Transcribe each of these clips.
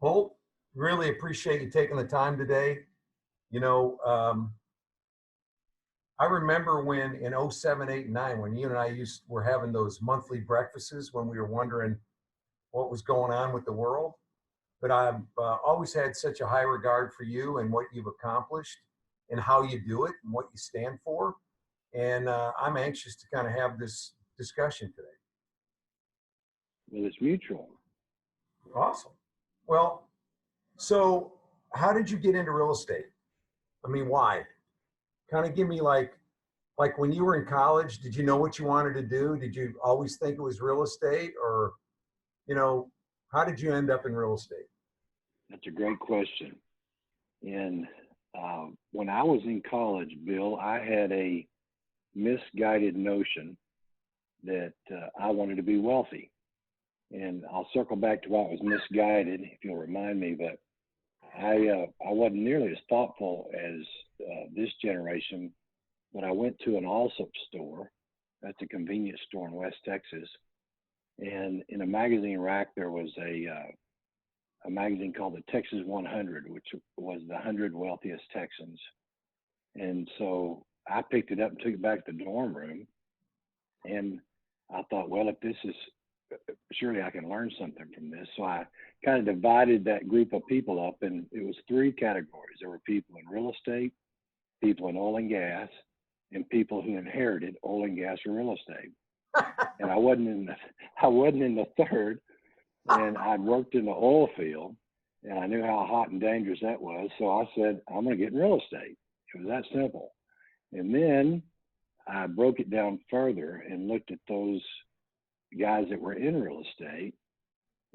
Holt, really appreciate you taking the time today. You know, I remember when in '07, '08, and 9, when you and I were having those monthly breakfasts when we were wondering what was going on with the world. But I've always had such a high regard for you and what you've accomplished and how you do it and what you stand for. And I'm anxious to kind of have this discussion today. Well, it's mutual. Awesome. Well, so how did you get into real estate? I mean, why? Kind of give me like when you were in college, did you know what you wanted to do? Did you always think it was real estate, or you know, how did you end up in real estate? That's a great question. And when I was in college, Bill, I had a misguided notion that I wanted to be wealthy. And I'll circle back to why it was misguided, if you'll remind me. But I wasn't nearly as thoughtful as this generation. But I went to an Allsup store, that's a convenience store in West Texas, and in a magazine rack there was a magazine called the Texas 100, which was the 100 wealthiest Texans. And so I picked it up and took it back to the dorm room, and I thought, well, if this is surely I can learn something from this. So I kind of divided that group of people up, and it was three categories. There were people in real estate, people in oil and gas, and people who inherited oil and gas or real estate. And I wasn't in the third. And I'd worked in the oil field, and I knew how hot and dangerous that was. So I said, I'm going to get in real estate. It was that simple. And then I broke it down further and looked at those guys that were in real estate,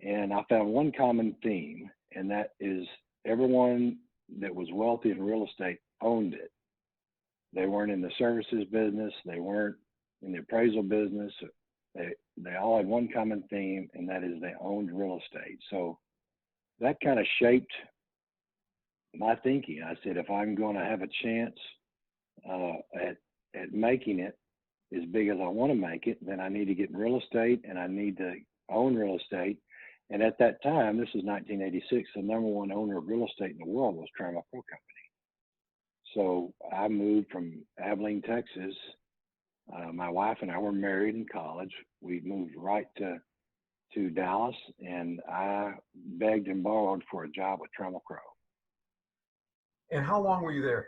and I found one common theme, and that is everyone that was wealthy in real estate owned it. They weren't in the services business. They weren't in the appraisal business. They all had one common theme, and that is they owned real estate. So that kind of shaped my thinking. I said, if I'm going to have a chance at making it as big as I want to make it, then I need to get in real estate, and I need to own real estate. And at that time, this is 1986, the number one owner of real estate in the world was Trammell Crow Company. So I moved from Abilene, Texas. My wife and I were married in college. We moved right to Dallas, and I begged and borrowed for a job with Trammell Crow. And how long were you there?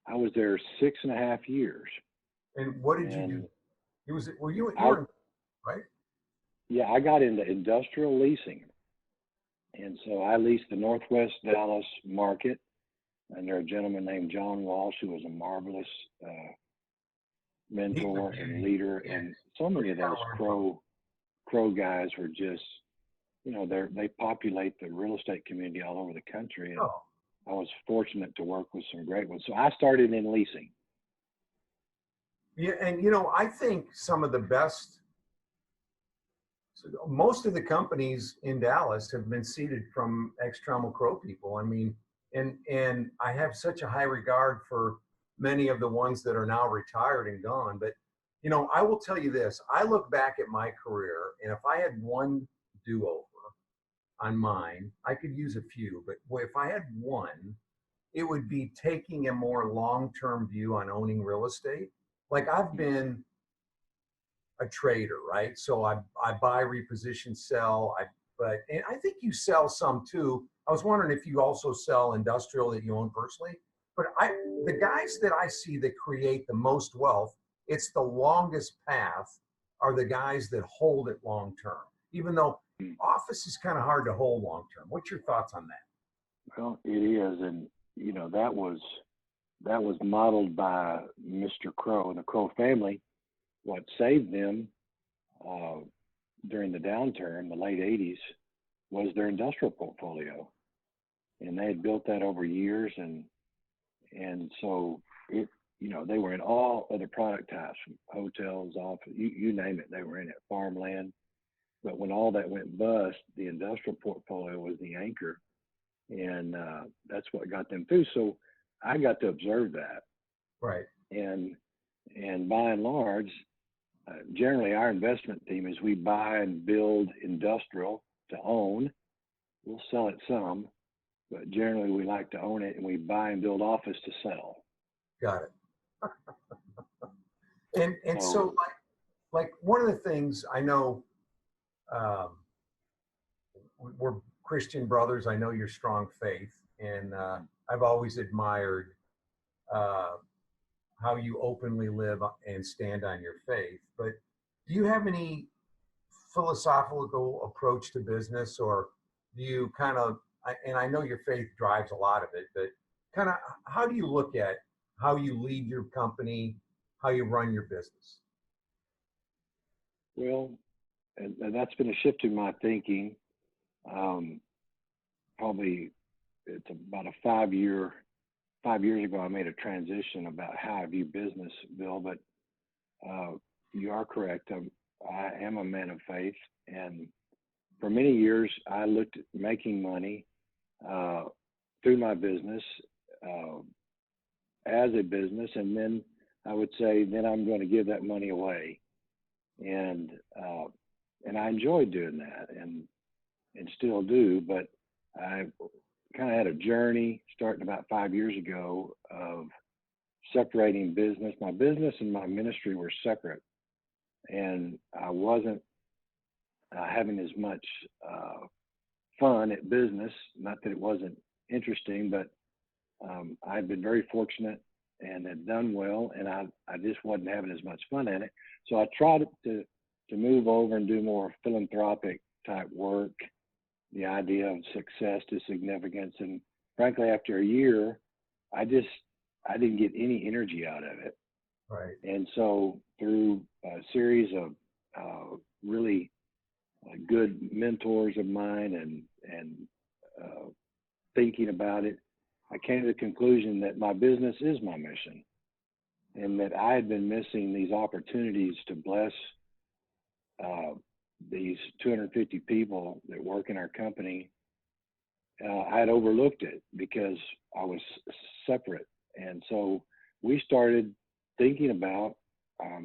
I was there 6.5 years. And what did you do? Were you right? Yeah, I got into industrial leasing. And so I leased the Northwest Dallas market under a gentleman named John Walsh, who was a marvelous mentor and leader. And so many of those Crow guys were just, you know, they populate the real estate community all over the country. And I was fortunate to work with some great ones. So I started in leasing. Yeah, and you know, I think some of the best, most of the companies in Dallas have been seeded from ex-Trammell Crow people. I mean, and I have such a high regard for many of the ones that are now retired and gone. But you know, I will tell you this: I look back at my career, and if I had one do-over on mine, I could use a few, but boy, if I had one, it would be taking a more long-term view on owning real estate. Like I've been a trader, right? So I buy, reposition, sell. And I think you sell some too. I was wondering if you also sell industrial that you own personally. But the guys that I see that create the most wealth, it's the longest path, are the guys that hold it long term. Even though office is kind of hard to hold long term. What's your thoughts on that? Well, it is, and you know that was modeled by Mr. Crow and the Crow family. What saved them during the downturn, the late 80s, was their industrial portfolio. And they had built that over years. And so it, you know, they were in all other product types, from hotels, office, you name it, they were in it, farmland. But when all that went bust, the industrial portfolio was the anchor. And that's what got them through. So I got to observe that. Right. And by and large, generally our investment theme is we buy and build industrial to own. we'll sell it some, but generally we like to own it and we buy and build office to sell. Got it. And so So like one of the things I know, um, we're Christian brothers. I know your strong faith, and I've always admired uh, how you openly live and stand on your faith. But do you have any philosophical approach to business, or do you kind of? And I know your faith drives a lot of it, but kind of how do you look at how you lead your company, how you run your business? well, and that's been a shift in my thinking. Um, Probably it's about a 5 years ago, I made a transition about how I view business, Bill. But uh, you are correct. I am a man of faith, and for many years, I looked at making money uh, through my business uh, as a business, and then I would say, then I'm going to give that money away, and uh, and I enjoyed doing that, and still do. But I kind of had a journey starting about 5 years ago of separating business. My business and my ministry were separate, and I wasn't having as much fun at business. Not that it wasn't interesting, but I'd been very fortunate and had done well, and I just wasn't having as much fun in it. So I tried to move over and do more philanthropic type work, the idea of success to significance. And frankly, after a year, I didn't get any energy out of it. Right. And so through a series of really good mentors of mine and thinking about it, I came to the conclusion that my business is my mission, and that I had been missing these opportunities to bless these 250 people that work in our company. I had overlooked it because I was separate. And so we started thinking about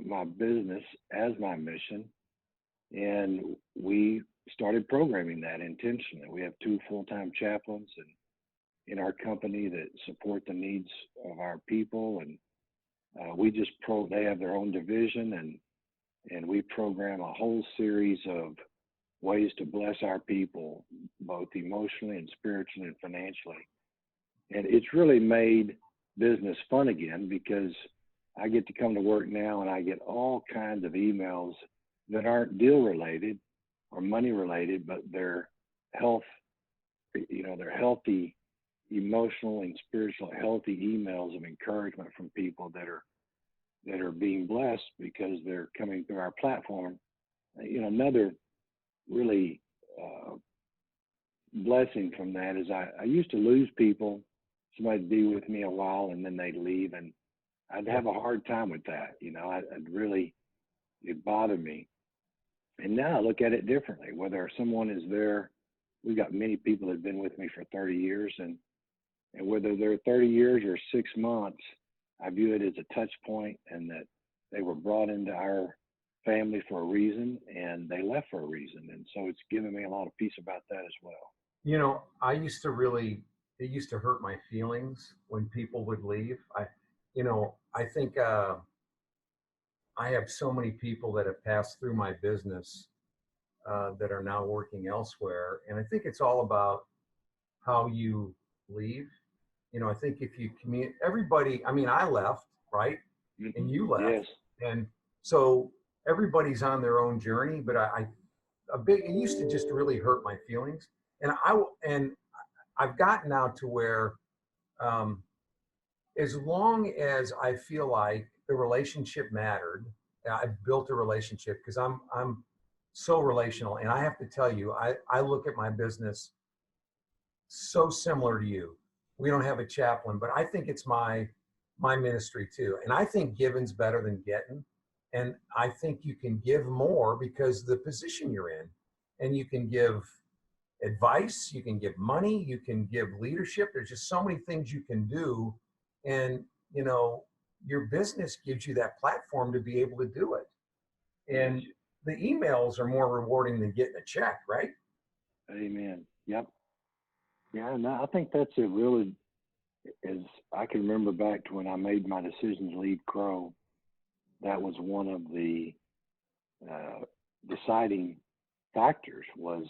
my business as my mission, and we started programming that intentionally. We have 2 full-time chaplains in our company that support the needs of our people, and they have their own division, and we program a whole series of ways to bless our people, both emotionally and spiritually and financially. And it's really made business fun again, because I get to come to work now and I get all kinds of emails that aren't deal related or money related, but they're they're healthy, emotional and spiritual, healthy emails of encouragement from people that are being blessed because they're coming through our platform. Another really blessing from that is I used to lose people. Somebody'd be with me a while and then they'd leave, and I'd have a hard time with that. It bothered me. And now I look at it differently. Whether someone is there, we've got many people that have been with me for 30 years, and whether they're 30 years or 6 months, I view it as a touch point, and that they were brought into our family for a reason, and they left for a reason. And so it's given me a lot of peace about that as well. It used to hurt my feelings when people would leave. I think I have so many people that have passed through my business that are now working elsewhere. And I think it's all about how you leave. I think if you everybody, I left, right? And you left. Yes. And so everybody's on their own journey, but it used to just really hurt my feelings. And I've gotten now to where, as long as I feel like the relationship mattered, I've built a relationship, because I'm so relational. And I have to tell you, I look at my business so similar to you. We don't have a chaplain, but I think it's my ministry too. And I think giving's better than getting. And I think you can give more because the position you're in, and you can give advice, you can give money, you can give leadership. There's just so many things you can do. And, your business gives you that platform to be able to do it. And the emails are more rewarding than getting a check, right? Amen. Yep. Yeah, no, I think that's a really, as I can remember back to when I made my decision to leave Crow, that was one of the uh, deciding factors was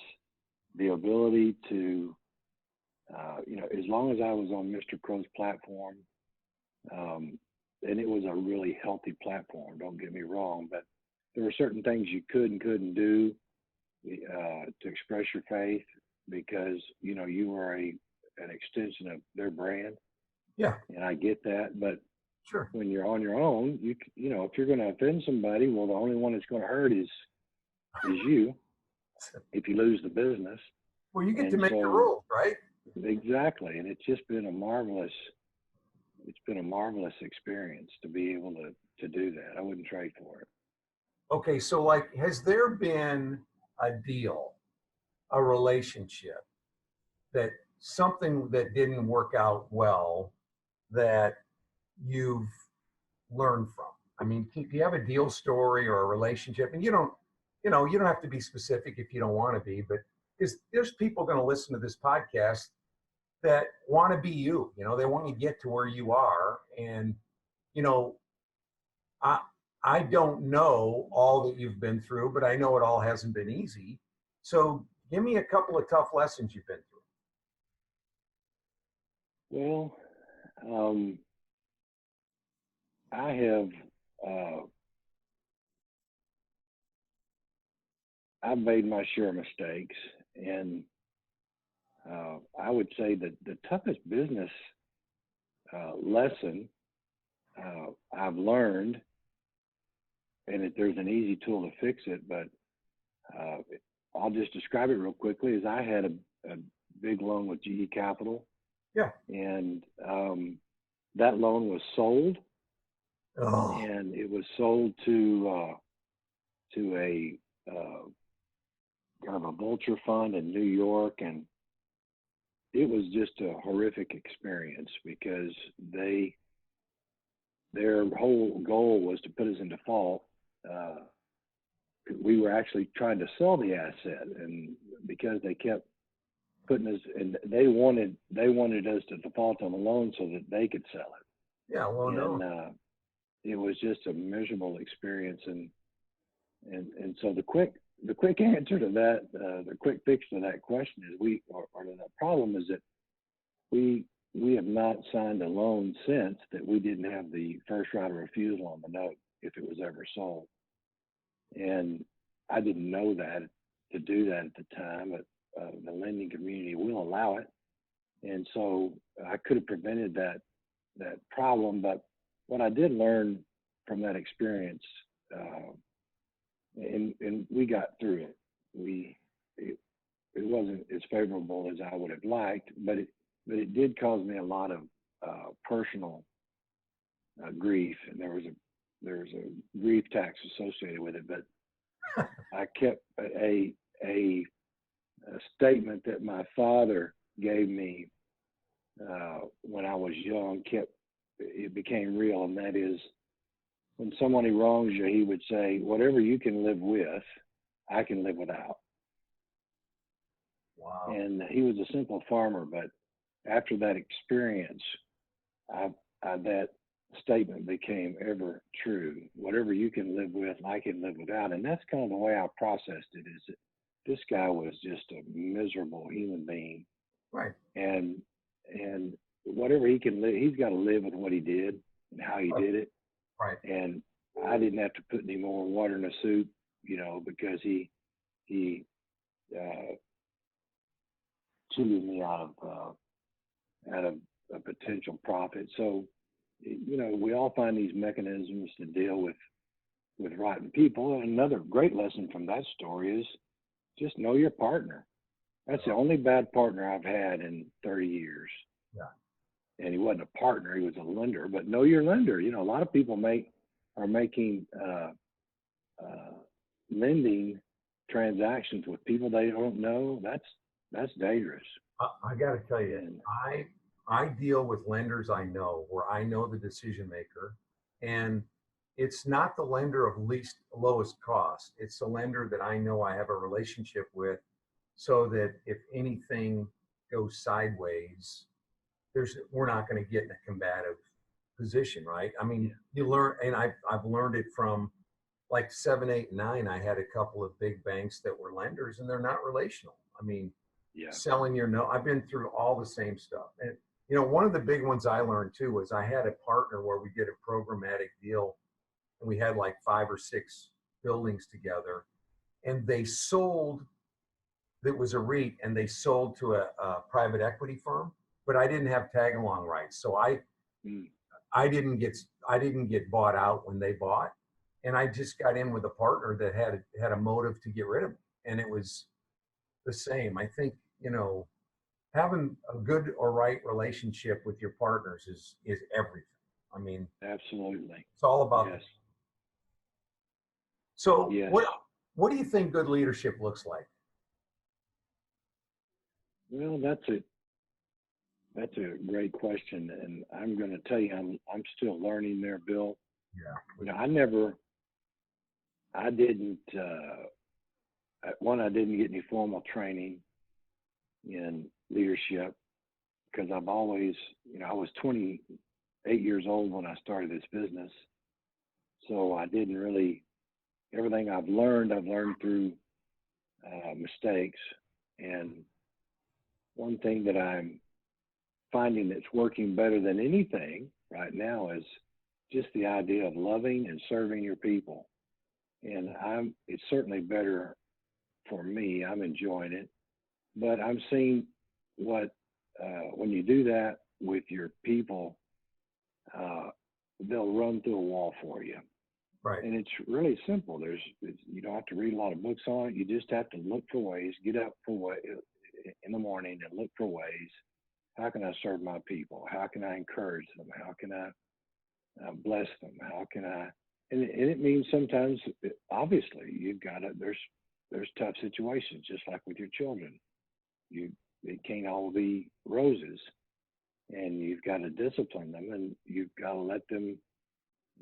the ability to, as long as I was on Mr. Crow's platform, um, and it was a really healthy platform, don't get me wrong, but there were certain things you could and couldn't do to express your faith because, you were an extension of their brand. Yeah, And I get that. But sure. when you're on your own, if you're going to offend somebody, well, the only one that's going to hurt is you if you lose the business. Well, you get to And make the so rules, right? exactly, and it's been a marvelous experience to be able to do that. I wouldn't trade for it. Okay, so like, has there been a deal, a relationship that something that didn't work out well that you've learned from? I mean, do you have a deal story or a relationship? And you don't have to be specific if you don't want to be, but because there's people going to listen to this podcast that want to be you. They want to get to where you are, and you know, I I don't know all that you've been through, but I know it all hasn't been easy. So give me a couple of tough lessons you've been Well, um, I have uh, I've made my share of mistakes, and I would say that the toughest business lesson I've learned, and there's an easy tool to fix it, but uh, I'll just describe it real quickly. Is I had a big loan with GE Capital, through. Yeah. and that loan was sold, Oh, and it was sold to a kind of a vulture fund in New York, and it was just a horrific experience because their whole goal was to put us in default. Uh, we were actually trying to sell the asset, and because they kept putting us, and they wanted us to default on the loan so that they could sell yeah. Well, it, no. and it was just a miserable experience. And so the quick answer to that, the quick fix to that question is or to that problem is that we have not signed a loan since that we didn't have the first right of refusal on the note if it was ever sold. And I didn't know that to do that at the time, but the lending community will allow it. And so I could have prevented that problem. But what I did learn from that experience, and we got through it. It wasn't as favorable as I would have liked, but it did cause me a lot of personal grief, and there was a grief tax associated with it. But I kept a statement that my father gave me when I was young. It became real, and that is when somebody wrongs you, he would say, "Whatever you can live with, I can live without." Wow. And he was a simple farmer, but after that experience, I, that statement became ever true. Whatever you can live with, I can live without. And that's kind of the way I processed it. Is that this guy was just a miserable human being, Right. and whatever he can live, he's got to live with what he did and how he did it. Right. And I didn't have to put any more water in the soup, because he cheated me out of a potential profit. So, we all find these mechanisms to deal with rotten people. And another great lesson from that story is just know your partner. That's the only bad partner I've had in 30 years. Yeah. And he wasn't a partner; he was a lender. But know your lender. A lot of people are making lending transactions with people they don't know. That's dangerous. I got to tell you, And I deal with lenders I know where I know the decision maker, and it's not the lender of lowest cost. It's the lender that I know I have a relationship with, so that if anything goes goes sideways, we're not going to get in a combative position, right? I mean, Yeah. you learn, and I've learned it from like 7, 8, 9. I had a couple of big banks that were lenders, and they're not relational. I mean, Yeah. selling your note. I've been through all the same stuff, and one of the big ones I learned too was I had a partner where we did a programmatic deal, and we had like 5 or 6 buildings together, and they sold. It was a REIT, and they sold to a private equity firm, but I didn't have tag along rights, so Mm. I didn't get bought out when they bought, and I just got in with a partner that had a motive to get rid of me, and it was the same. I think having a good or right relationship with your partners is everything. I mean, Absolutely. it's all about. Yes. So Yes. what do you think good leadership looks like? Well, that's a great question, and I'm going to tell you, I'm still learning there, Bill. Yeah. I didn't. I didn't get any formal training in leadership because I've always, I was 28 years old when I started this business, so I didn't really. Everything I've learned through mistakes. And one thing that I'm finding that's working better than anything right now is just the idea of loving and serving your people. And it's certainly better for me. I'm enjoying it, but I'm seeing what, when you do that with your people, they'll run through a wall for you. Right. And it's really simple. You don't have to read a lot of books on it. You just have to look for ways, get up in the morning and look for ways. How can I serve my people? How can I encourage them? How can I bless them? How can I? And it means sometimes, obviously, there's tough situations, just like with your children. It can't all be roses, and you've got to discipline them, and you've got to let them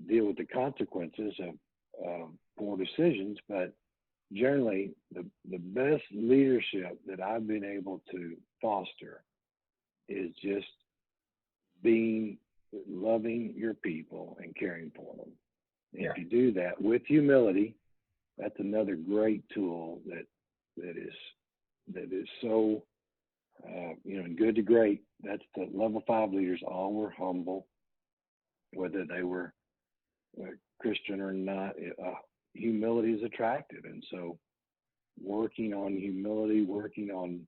deal with the consequences of poor decisions. But generally, the best leadership that I've been able to foster is just loving your people and caring for them. And Yeah. if you do that with humility, that's another great tool that is so good to great. That's the level 5 leaders. All were humble, whether they were Christian or not. Humility is attractive, and so working on humility, working on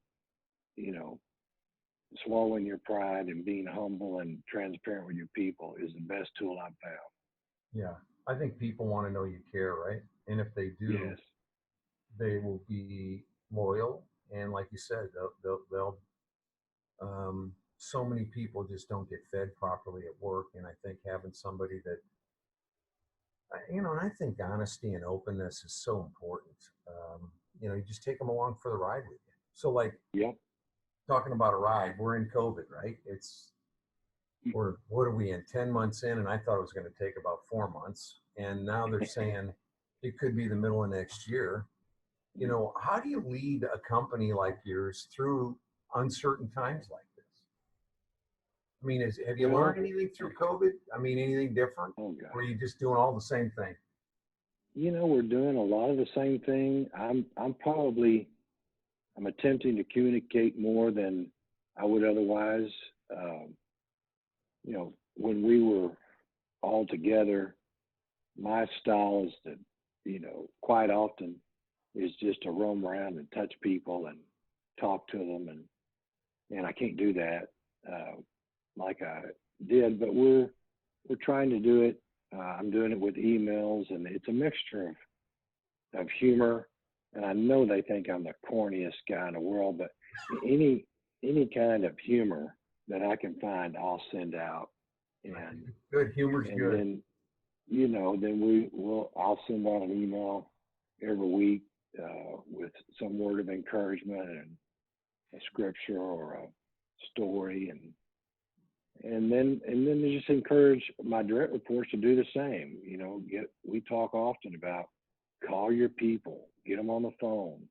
swallowing your pride and being humble and transparent with your people is the best tool I've found. Yeah. I think people want to know you care, right? And if they do, Yes. they will be loyal. And like you said, they'll so many people just don't get fed properly at work. And I think having somebody that, and I think honesty and openness is so important. You just take them along for the ride with you. So like, Yep. talking about a ride, we're in COVID, right? What are we in, 10 months in? And I thought it was going to take about 4 months. And now they're saying it could be the middle of next year. How do you lead a company like yours through uncertain times like this? I mean, have you learned anything through COVID? I mean, anything different? Oh, God. Or are you just doing all the same thing? We're doing a lot of the same thing. I'm attempting to communicate more than I would otherwise. When we were all together, my style is to, quite often is just to roam around and touch people and talk to them. And I can't do that like I did, but we're trying to do it. I'm doing it with emails, and it's a mixture of humor. And I know they think I'm the corniest guy in the world, but any kind of humor that I can find, I'll send out. And good humor's and good. then I'll send out an email every week with some word of encouragement and a scripture or a story, and then to just encourage my direct reports to do the same. We talk often about call your people, get them on the phone,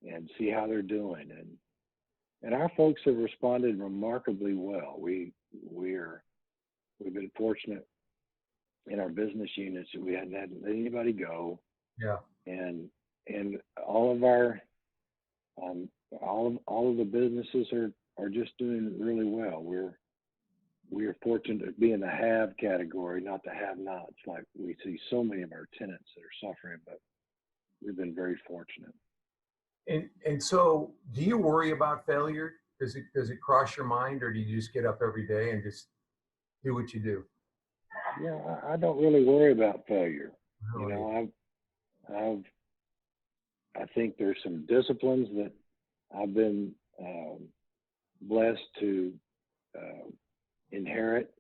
and see how they're doing, and our folks have responded remarkably well. We've been fortunate in our business units that we hadn't had to let anybody go, Yeah. and all of our all of the businesses are just doing really well. We are fortunate to be in the have category, not the have-nots. Like we see so many of our tenants that are suffering, but we've been very fortunate. And so, do you worry about failure? Does it cross your mind, or do you just get up every day and just do what you do? Yeah, I don't really worry about failure. You Really? know, I think there's some disciplines that I've been blessed to uh, inherit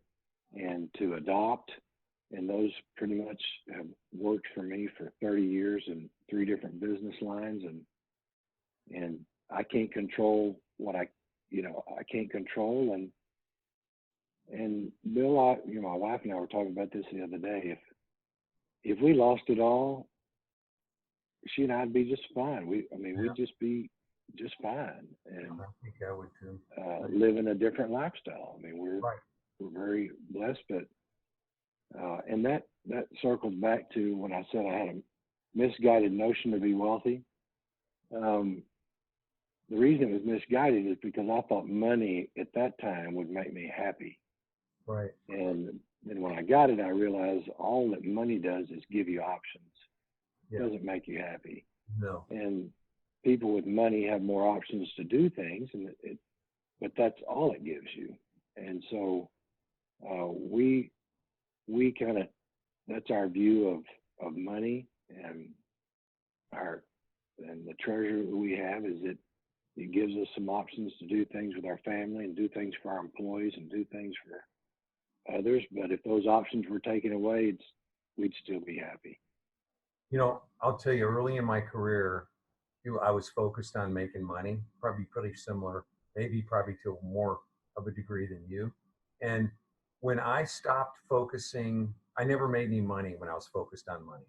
and to adopt, and those pretty much have worked for me for 30 years in 3 different business lines, and I can't control what I can't control, and Bill, my wife and I were talking about this the other day. If we lost it all, she and I'd be just fine. Yeah. We'd just be just fine, and I think I would too. living a different lifestyle. I mean, Right. we're very blessed, but and that circles back to when I said I had a misguided notion to be wealthy. The reason it was misguided is because I thought money at that time would make me happy. Right. And then when I got it, I realized all that money does is give you options. It Yeah. doesn't make you happy. No. And people with money have more options to do things, but that's all it gives you. And so we kind of, that's our view of money, and the treasure that we have is that it gives us some options to do things with our family and do things for our employees and do things for others. But if those options were taken away, we'd still be happy. I'll tell you, early in my career, I was focused on making money, probably pretty similar, maybe probably to more of a degree than you. And when I stopped focusing, I never made any money when I was focused on money.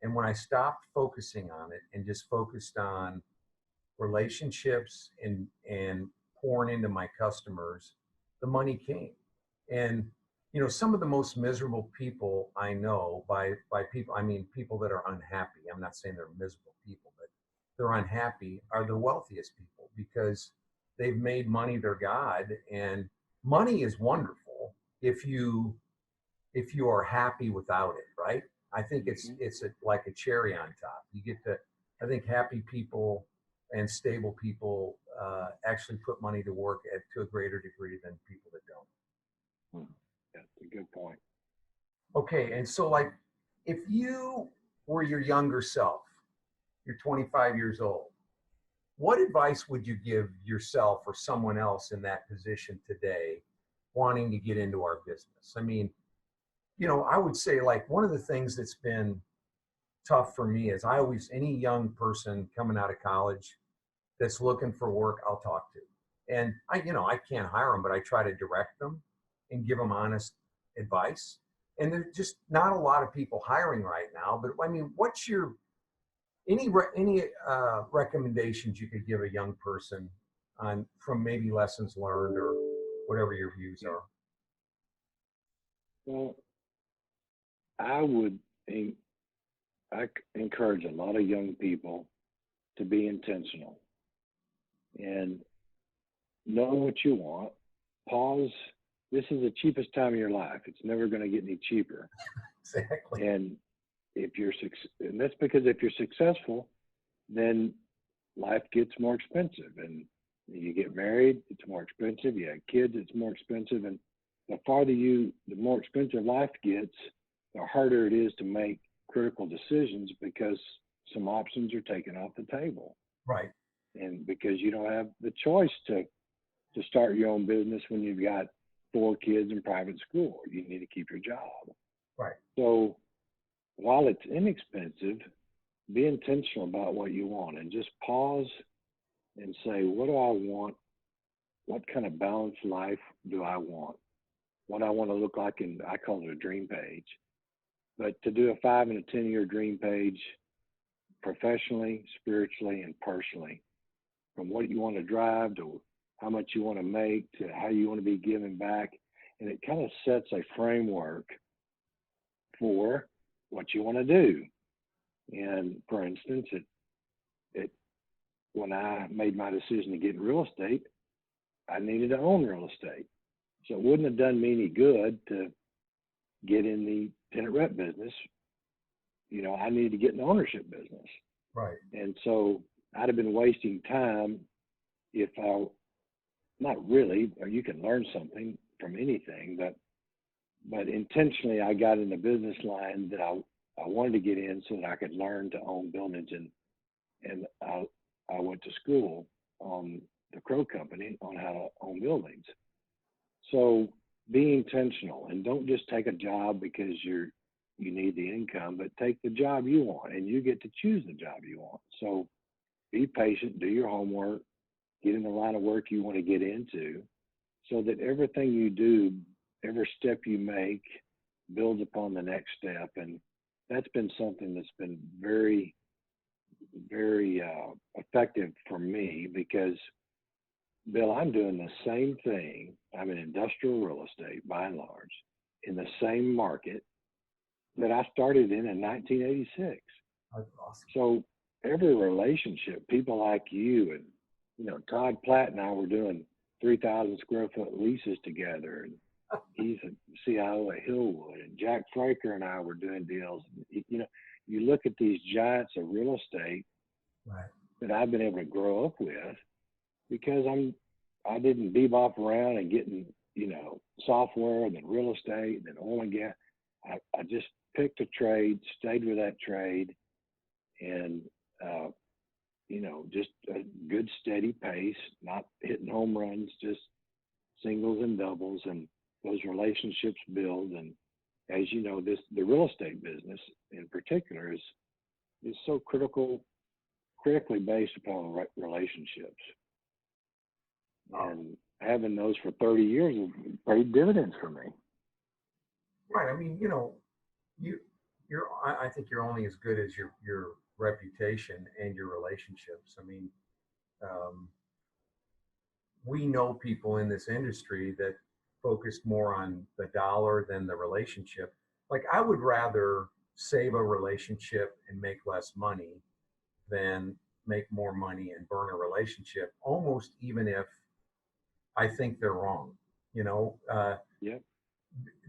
And when I stopped focusing on it and just focused on relationships and pouring into my customers, the money came. And some of the most miserable people I know, by people I mean people that are unhappy. I'm not saying they're miserable people, but they're unhappy, are the wealthiest people, because they've made money their god. And money is wonderful if you are happy without it, right? I think like a cherry on top. You get to, I think happy people and stable people actually put money to work to a greater degree than people that don't. That's a good point. Okay, and so like, if you were your younger self, you're 25 years old, what advice would you give yourself or someone else in that position today, wanting to get into our business? I mean, I would say, like, one of the things that's been tough for me is any young person coming out of college that's looking for work, I'll talk to. And I can't hire them, but I try to direct them and give them honest advice. And there's just not a lot of people hiring right now. But I mean, what's your any recommendations you could give a young person from maybe lessons learned or whatever your views are? Well, I would encourage a lot of young people to be intentional and know what you want. Pause. This is the cheapest time of your life. It's never going to get any cheaper. Exactly. And and that's because if you're successful, then life gets more expensive. And you get married, it's more expensive. You have kids, it's more expensive. And the more expensive life gets, the harder it is to make critical decisions, because some options are taken off the table. Right. And because you don't have the choice to start your own business when you've got 4 kids in private school. You need to keep your job. Right. So while it's inexpensive, be intentional about what you want and just pause and say, what do I want? What kind of balanced life do I want? What I want to look like, I call it a dream page. But to do a 5 and a 10-year dream page, professionally, spiritually, and personally, from what you want to drive to how much you want to make to how you want to be giving back. And it kind of sets a framework for what you want to do. And for instance, it when I made my decision to get in real estate, I needed to own real estate. So it wouldn't have done me any good to get in the tenant rep business. You know, I needed to get in the ownership business. Right. And so I'd have been wasting time if I, not really, or you can learn something from anything, but intentionally I got in the business line that I wanted to get in so that I could learn to own buildings. And I went to school on the Crow Company on how to own buildings. So be intentional and don't just take a job because you need the income, but take the job you want and you get to choose the job you want. So be patient, do your homework, get in the line of work you want to get into so that everything you do, every step you make builds upon the next step. And that's been something that's been very, very effective for me because, Bill, I'm doing the same thing. I'm in industrial real estate by and large in the same market that I started in 1986. That's awesome. So every relationship, people like you and, you know, Todd Platt and I were doing 3,000 square foot leases together. And he's a CIO at Hillwood, and Jack Fraker and I were doing deals. You know, you look at these giants of real estate Right. that I've been able to grow up with because I didn't bebop around and getting, you know, software and then real estate and then oil and gas. I just picked a trade, stayed with that trade, and you know, just a good steady pace, not hitting home runs, just singles and doubles, and those relationships build. And as you know, the real estate business in particular is so critically based upon relationships. And having those for 30 years have paid dividends for me. Right. I mean, you know, I think you're only as good as your reputation and your relationships. I mean, we know people in this industry that focused more on the dollar than the relationship. Like, I would rather save a relationship and make less money than make more money and burn a relationship, almost even if I think they're wrong, you know, Yeah.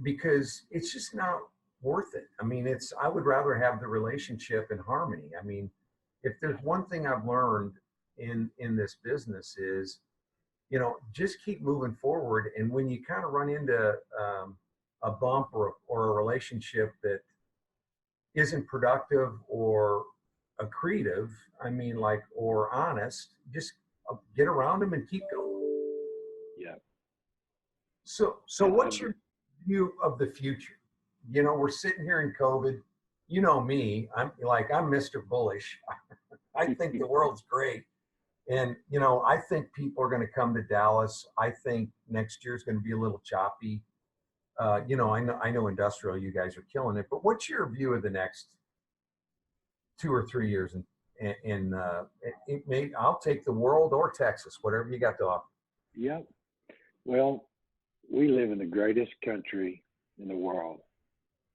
because it's just not worth it. I mean, I would rather have the relationship in harmony. I mean, if there's one thing I've learned in this business is, you know, just keep moving forward. And when you kind of run into a bump or a relationship that isn't productive or accretive, I mean, like, or honest, just get around them and keep going. Yeah. So what's your view of the future? You know, we're sitting here in COVID. You know me, I'm Mr. Bullish. I think the world's great. And, you know, I think people are going to come to Dallas. I think next year is going to be a little choppy. You know, I know industrial, you guys are killing it, but what's your view of the next 2 or 3 years? I'll take the world or Texas, whatever you got to offer. Yeah. Well, we live in the greatest country in the world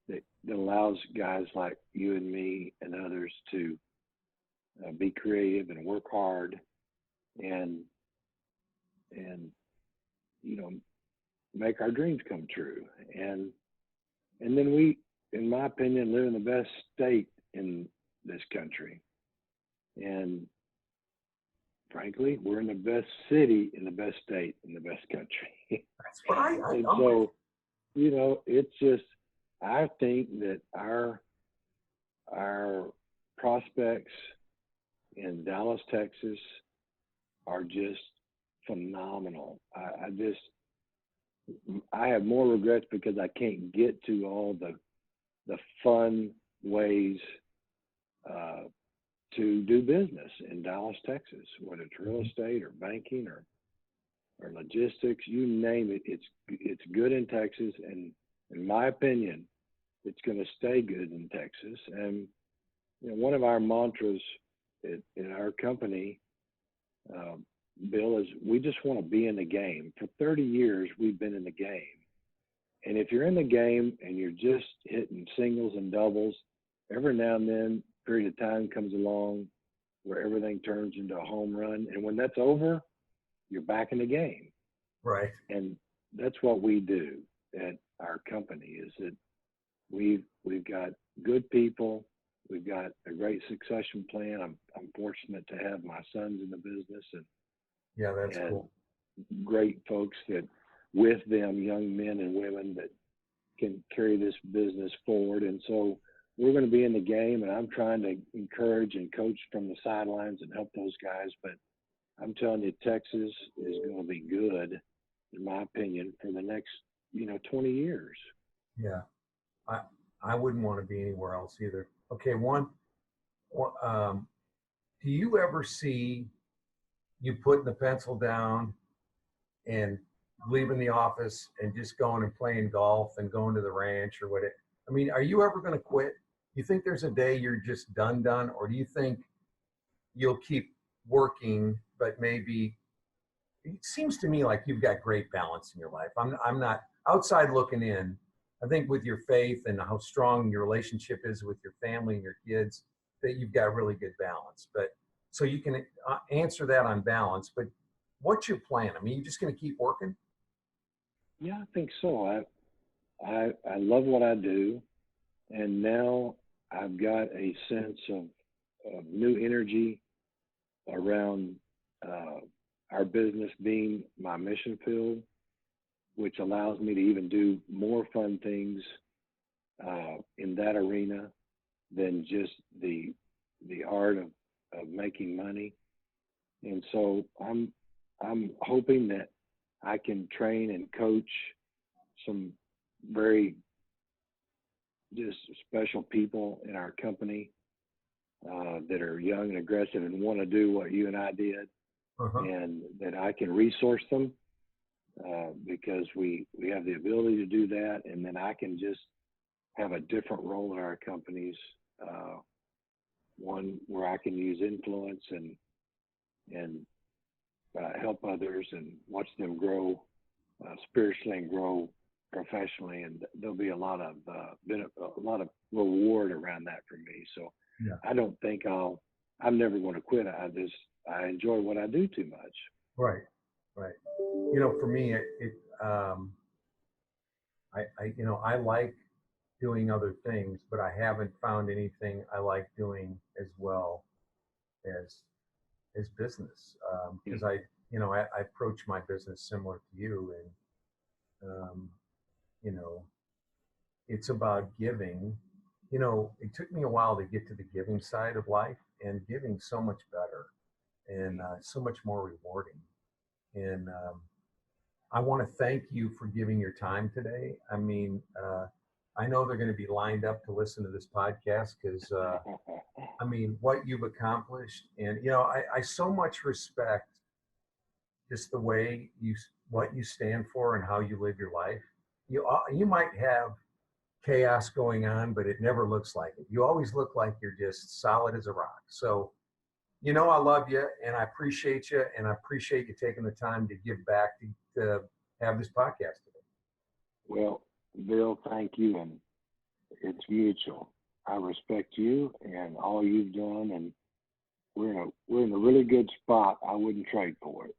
that allows guys like you and me and others to be creative and work hard and you know, make our dreams come true. And then we, in my opinion, live in the best state in this country. And frankly, we're in the best city in the best state in the best country. That's what I And so, you know, it's just, I think that our prospects in Dallas, Texas are just phenomenal. I have more regrets because I can't get to all the fun ways to do business in Dallas, Texas, whether it's real estate or banking or logistics, you name it. It's good in Texas, and in my opinion, it's going to stay good in Texas. And you know, one of our mantras in our company Bill, is we just want to be in the game. For 30 years, we've been in the game. And if you're in the game and you're just hitting singles and doubles, every now and then, a period of time comes along where everything turns into a home run. And when that's over, you're back in the game. Right. And that's what we do at our company, is that we've got good people. We've got a great succession plan. I'm fortunate to have my sons in the business, and Yeah, that's cool. great folks that with them, young men and women that can carry this business forward. And so we're going to be in the game, and I'm trying to encourage and coach from the sidelines and help those guys. But I'm telling you, Texas is going to be good, in my opinion, for the next, 20 years. Yeah. I wouldn't want to be anywhere else either. Okay. Do you ever see you putting the pencil down and leaving the office and just going and playing golf and going to the ranch or whatever? I mean, are you ever going to quit? You think there's a day you're just done, or do you think you'll keep working, but maybe it seems to me like you've got great balance in your life. I'm not outside looking in. I think with your faith and how strong your relationship is with your family and your kids, that you've got really good balance. But so you can answer that on balance. But what's your plan? I mean, you're just going to keep working? Yeah, I think so. I love what I do, and now I've got a sense of new energy around our business being my mission field, which allows me to even do more fun things in that arena than just the art of making money. And so I'm hoping that I can train and coach some very just special people in our company that are young and aggressive and want to do what you and I did, and that I can resource them because we have the ability to do that, and then I can just have a different role in our companies, one where I can use influence and help others and watch them grow spiritually and grow professionally, and there'll be a lot of reward around that for me. So yeah. I don't think I'm never going to quit. I enjoy what I do too much. Right. For me, I like doing other things, but I haven't found anything I like doing as well as business. Because I approach my business similar to you, and it's about giving. It took me a while to get to the giving side of life, and giving so much better and so much more rewarding. And I want to thank you for giving your time today. I mean, I know they're going to be lined up to listen to this podcast because, I mean, what you've accomplished, and I so much respect just the way what you stand for and how you live your life. You might have chaos going on, but it never looks like it. You always look like you're just solid as a rock. So, I love you, and I appreciate you, and I appreciate you taking the time to give back to have this podcast today. Well, Bill, thank you, and it's mutual. I respect you and all you've done, and we're in a really good spot. I wouldn't trade for it.